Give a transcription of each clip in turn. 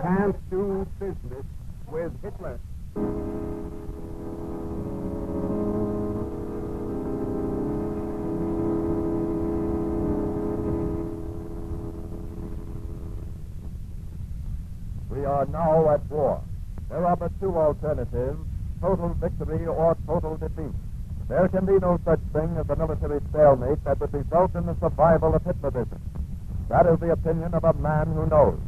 can't do business with Hitler. We are now at war. There are but two alternatives, total victory or total defeat. There can be no such thing as a military stalemate that would result in the survival of Hitlerism. That is the opinion of a man who knows.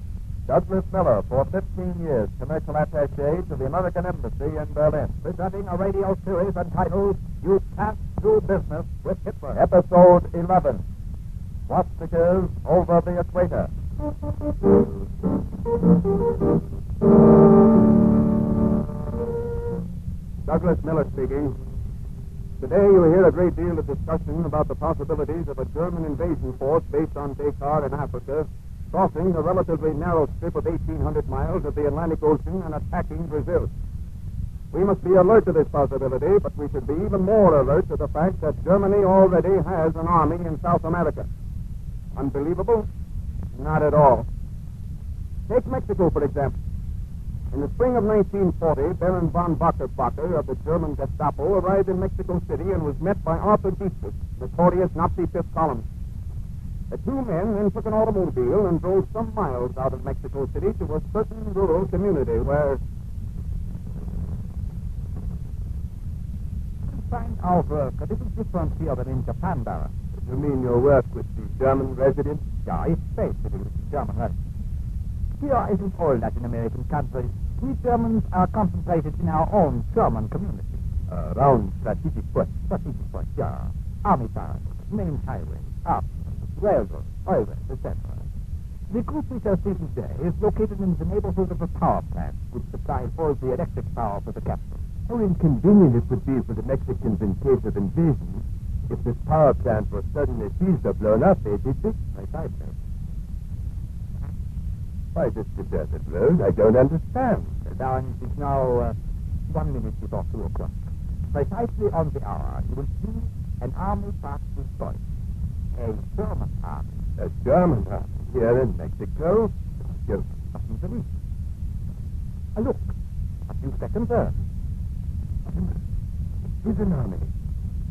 Douglas Miller, for 15 years, commercial attaché to the American Embassy in Berlin. Presenting a radio series entitled, You Can't Do Business with Hitler. Episode 11, Swastikas Over the Equator. Douglas Miller speaking. Today you hear a great deal of discussion about the possibilities of a German invasion force based on Dakar in Africa, crossing the relatively narrow strip of 1,800 miles of the Atlantic Ocean and attacking Brazil. We must be alert to this possibility, but we should be even more alert to the fact that Germany already has an army in South America. Unbelievable? Not at all. Take Mexico, for example. In the spring of 1940, Baron von Bacher of the German Gestapo arrived in Mexico City and was met by Arthur Dietrich, notorious Nazi fifth columnist. The two men then took an automobile and drove some miles out of Mexico City to a certain rural community where... I find our work a little different here than in Japan, Baron. You mean your work with the German residents? Yeah, it's basically with the German residents. Here isn't all Latin American countries. We Germans are concentrated in our own German community. Around strategic points. Strategic points, yeah. Army barracks, main highways, arsenals, railroads, oilways, etc. The group we shall see today is located in the neighborhood of a power plant which supplies all the electric power for the capital. How inconvenient it would be for the Mexicans in case of invasion if this power plant were suddenly seized or blown up, eh, Dietrich? Precisely. Why this deserted road? I don't understand. Baron, it is now 1 minute before 2 o'clock. Precisely on the hour, you will see an army pass this point. A German army. A German army here in Mexico? Yes, nothing to read. Look, a few seconds there. It is an army.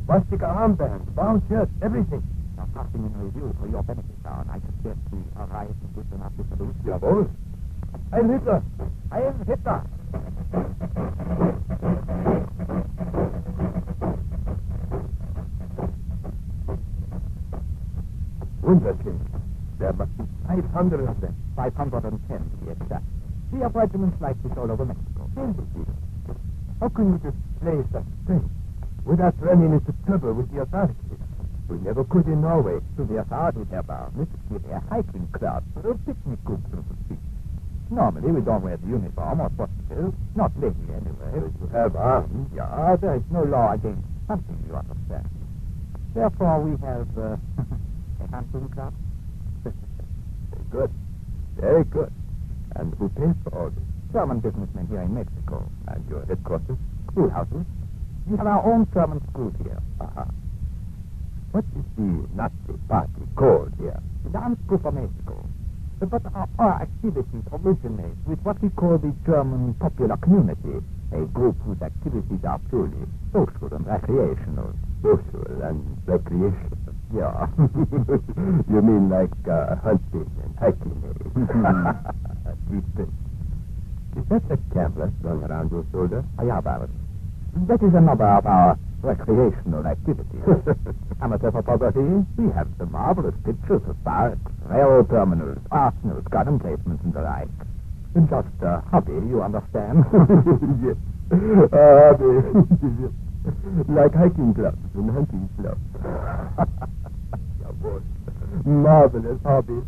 Swastika armbands, brown shirts, everything. Now, passing in review for your benefit, Baron, I suggest we arrive in good enough to salute. Jawohl. Heil Hitler! Heil Hitler! Wunderkind. There must be 500 of them. 510 to be exact. We have regiments like this all over Mexico. How can you display such strength without running into trouble with the authorities? We never could in Norway. To the authorities, Herr Baron, this is really a hiking club, a picnic group, so to speak. Normally, we don't wear the uniform or swastikas. Not lately, anyway. You have arms. Yeah, there is no law against hunting, you understand. Therefore, we have a hunting club. Very good. Very good. And who pays for all this? German businessmen here in Mexico. And your headquarters? Schoolhouses. We have our own German school here. Aha. What is the Nazi party called here? The Dance Group of Mexico. But our activities originate with what we call the German popular community, a group whose activities are purely social and recreational. Social and recreational? Yeah. You mean like hunting and hiking, eh? Decent. Is that a camera slung around your shoulder? Yeah, Baron. That is another of our recreational activities. Amateur photography, we have the marvelous pictures of parks, rail terminals, arsenals, gun emplacements, and the like. Just a hobby, you understand? Yes. A hobby. Like hiking clubs and hunting clubs. Jawohl. Marvelous hobby.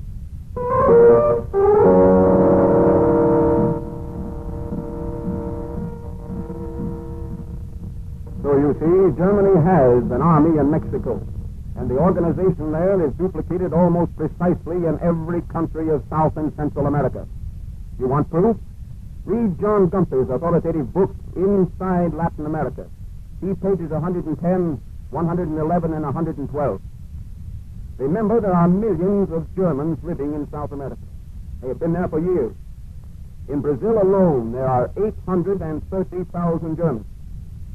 So you see, Germany has an army in Mexico, and the organization there is duplicated almost precisely in every country of South and Central America. You want proof? Read John Gunther's authoritative book, Inside Latin America. See pages 110, 111, and 112. Remember, there are millions of Germans living in South America. They have been there for years. In Brazil alone, there are 830,000 Germans.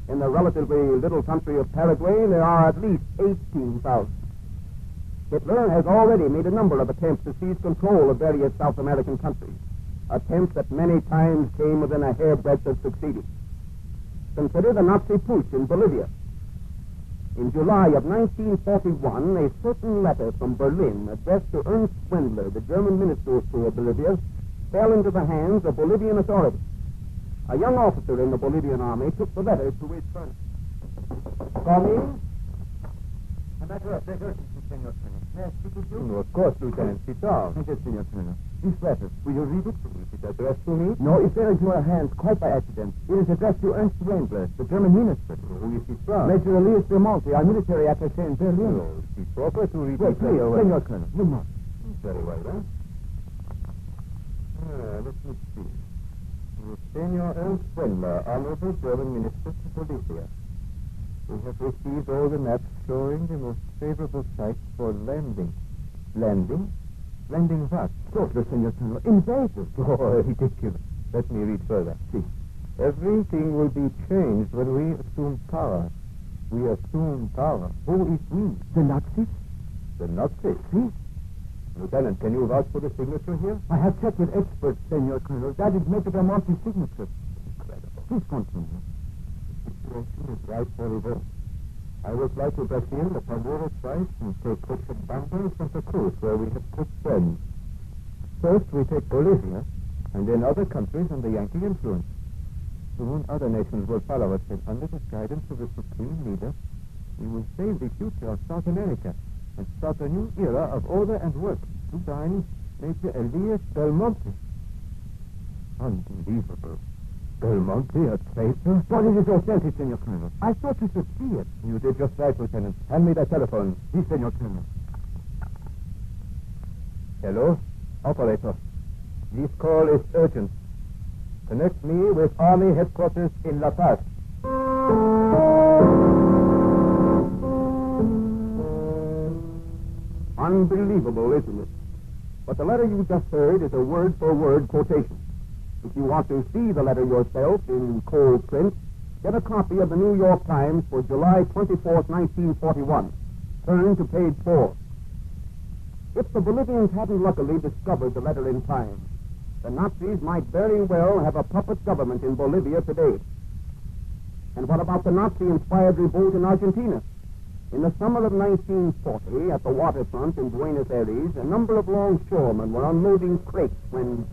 In the relatively little country of Paraguay, there are at least 18,000. Hitler has already made a number of attempts to seize control of various South American countries, attempts that many times came within a hairbreadth of succeeding. Consider the Nazi putsch in Bolivia. In July of 1941, a certain letter from Berlin addressed to Ernst Schwindler, the German minister of Bolivia, fell into the hands of Bolivian authorities. A young officer in the Bolivian army took the letter to his colonel. Call me? A matter of great urgency, Senor Colonel. May I speak with you? No, of course, Lieutenant. Sit down. Thank you, Senor Colonel. This letter, will you read it? Is it addressed to me? No, it fell into our hands quite by accident. It is addressed to Ernst Schwindler, the German minister. Who is it from? Major Elias Belmonte, our military attaché in Berlin. No, is it proper to read Wait, it? please, Senor Colonel, you must. Very well, then. Let me see. Senor Ernst Schwindler, Honorable German Minister to Bolivia. We have received all the maps showing the most favorable sites for landing. Landing? Landing what? Sorry, Senor Colonel. Invaders. Oh, ridiculous. Let me read further. See. Everything will be changed when we assume power. We assume power. Who is we? The Nazis? The Nazis. See? Lieutenant, can you vouch for the signature here? I have checked with experts, Senor Colonel. That is Major Belmonte's signature. Incredible. Please continue. The situation is right very well. I will fly to Brazil upon your advice and take Cochabamba and Santa Cruz, where we have good friends. First, we take Bolivia, and then other countries under Yankee influence. Soon, other nations will follow us, and under the guidance of the Supreme Leader, we will save the future of South America and start a new era of order and work. To sign, Major Elias Belmonte. Unbelievable. Belmonte, a traitor? What is it authentic, Senor Colonel? I thought you should see it. You did just right, Lieutenant. Hand me that telephone. Yes, Senor Colonel. Hello? Operator. This call is urgent. Connect me with Army headquarters in La Paz. Unbelievable, isn't it? But the letter you just heard is a word-for-word quotation. If you want to see the letter yourself in cold print, get a copy of the New York Times for July 24th, 1941. Turn to page 4. If the Bolivians hadn't luckily discovered the letter in time, the Nazis might very well have a puppet government in Bolivia today. And what about the Nazi-inspired revolt in Argentina? In the summer of 1940, at the waterfront in Buenos Aires, a number of longshoremen were unloading crates when...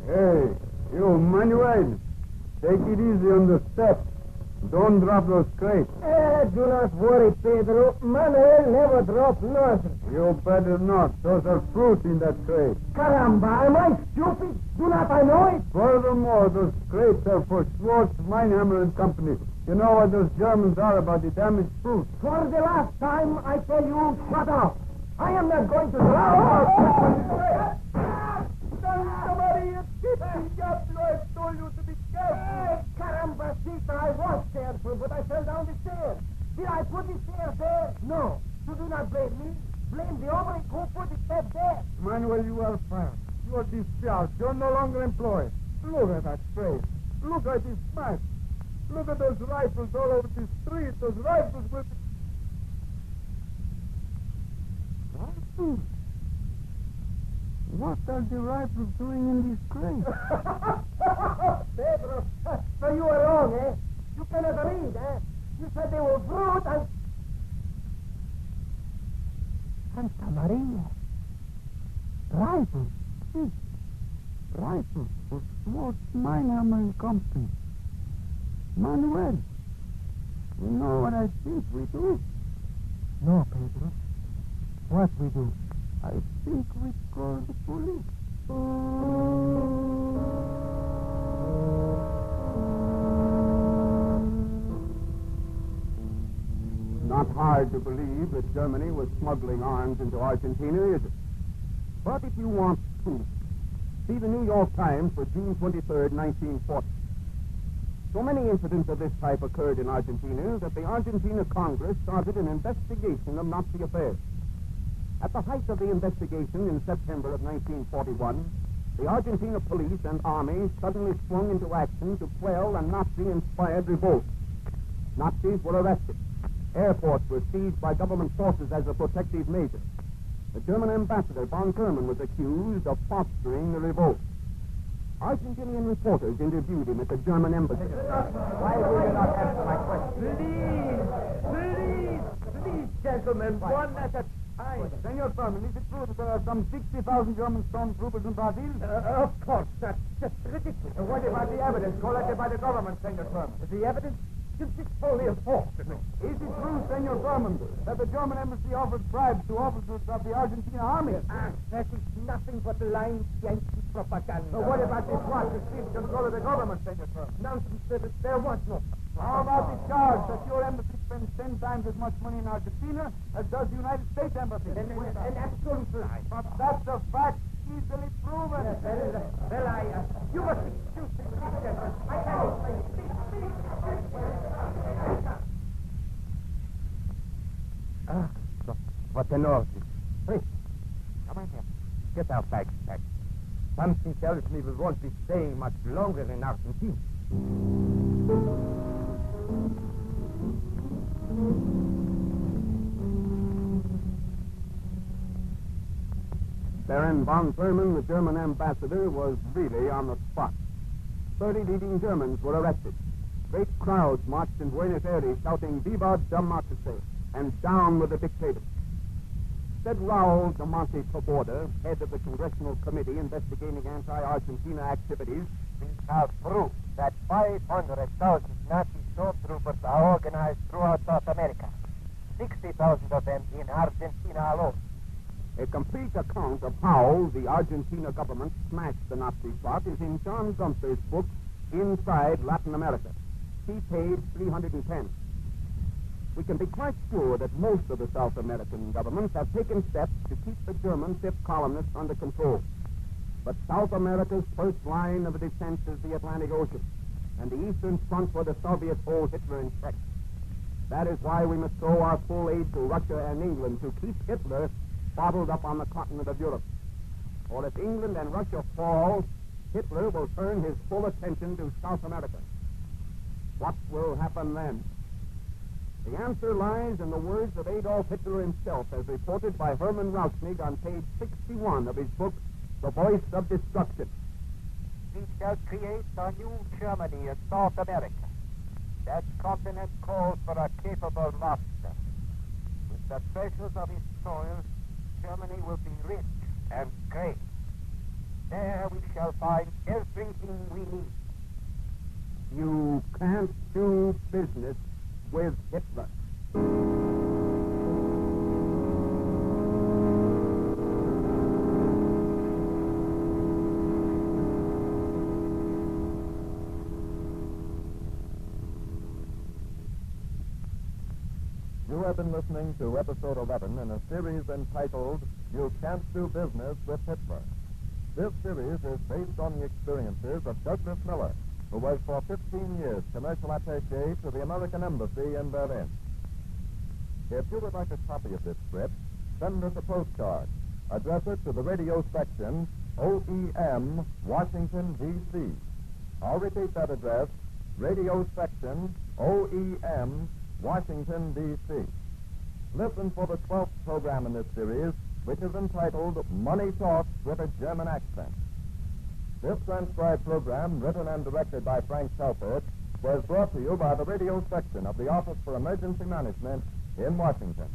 Hey, you, Manuel, take it easy on the steps. Don't drop those crates. Do not worry, Pedro. Manuel never dropped nothing. You better not. Those are fruit in that crate. Caramba, am I stupid? Do not I know it? Furthermore, those crates are for Schwartz, Meinhammer and Company. You know what those Germans are about the damaged fruit. For the last time, I tell you, shut up. I am not going to drop. Santa Maria, keep me up. I told you to be careful. Hey, caramba, Sita, I was careful, but I fell down the stairs. Did I put the stairs there? No. You do not blame me. Blame the hombre who put the step there. Manuel, you are fired. You are discharged. You're no longer employed. Look at that crate. Look at this smash. Look at those rifles all over the street. Those rifles with... Rifles? What are the rifles doing in this crate? Pedro, so you were wrong, eh? You cannot read, eh? You said they were fruit and... Santa Maria. Rifles. See. Rifles for Schwartz, Meinhammer and Company. Manuel, you know what I think we do? No, Pedro. What we do? I think we call the police. Not hard to believe that Germany was smuggling arms into Argentina, is it? But if you want proof, see the New York Times for June 23rd, 1940. So many incidents of this type occurred in Argentina that the Argentina Congress started an investigation of Nazi affairs. At the height of the investigation in September of 1941, The Argentina police and army suddenly swung into action to quell a Nazi-inspired revolt. Nazis were arrested. Airports were seized by government forces as a protective measure. The German ambassador, von Kerman, was accused of fostering the revolt. Argentinian reporters interviewed him at the German embassy. Why will you not answer my question? Please, gentlemen, one at a time. Senor Thurman, is it true that there are some 60,000 German stormtroopers in Brazil? Of course, that's just ridiculous. What about the evidence collected by the government, Senor Thurman? The evidence consists only of false. Is it true, Senor Thurman, that the German embassy offered bribes to officers of the Argentina army? That is nothing but lying Yankee propaganda. So what about this plot to seize control of the government, Senor Thurman? Nonsense, there was no. How about the charge that your embassy spends 10 times as much money in Argentina as does the United States embassy? An absolute lie. But that's a fact easily proven. You must excuse me, please, gentlemen. I can't explain it. Please. What an order. Please, come on here. Get our bags packed. Something tells me we won't be staying much longer in Argentina. Baron von Thurman, the German ambassador, was really on the spot. 30 leading Germans were arrested. Great crowds marched in Buenos Aires shouting "Viva Democracy" and "Down with the dictator." Said Raul de Monte Taborda, head of the Congressional Committee investigating anti-Argentina activities, "We have proof that 500,000 Nazi stormtroopers are organized throughout South America. 60,000 of them in Argentina alone." A complete account of how the Argentina government smashed the Nazi plot is in John Gunther's book, Inside Latin America. See page 310. We can be quite sure that most of the South American governments have taken steps to keep the German fifth columnists under control. But South America's first line of defense is the Atlantic Ocean, and the eastern front where the Soviets hold Hitler in check. That is why we must throw our full aid to Russia and England to keep Hitler bottled up on the continent of Europe. For if England and Russia fall, Hitler will turn his full attention to South America. What will happen then? The answer lies in the words of Adolf Hitler himself, as reported by Hermann Rauschnig on page 61 of his book, The Voice of Destruction. "We shall create a new Germany in South America. That continent calls for a capable master. With the treasures of its soil, Germany will be rich and great. There we shall find everything we need." You can't do business with Hitler. You have been listening to episode 11 in a series entitled You Can't Do Business with Hitler. This series is based on the experiences of Douglas Miller, who was for 15 years commercial attaché to the American Embassy in Berlin. If you would like a copy of this script, send us a postcard. Address it to the radio section, OEM, Washington, D.C. I'll repeat that address, radio section, OEM, Washington, D.C. Listen for the 12th program in this series, which is entitled Money Talks with a German Accent. This transcribed program, written and directed by Frank Telford, was brought to you by the radio section of the Office for Emergency Management in Washington.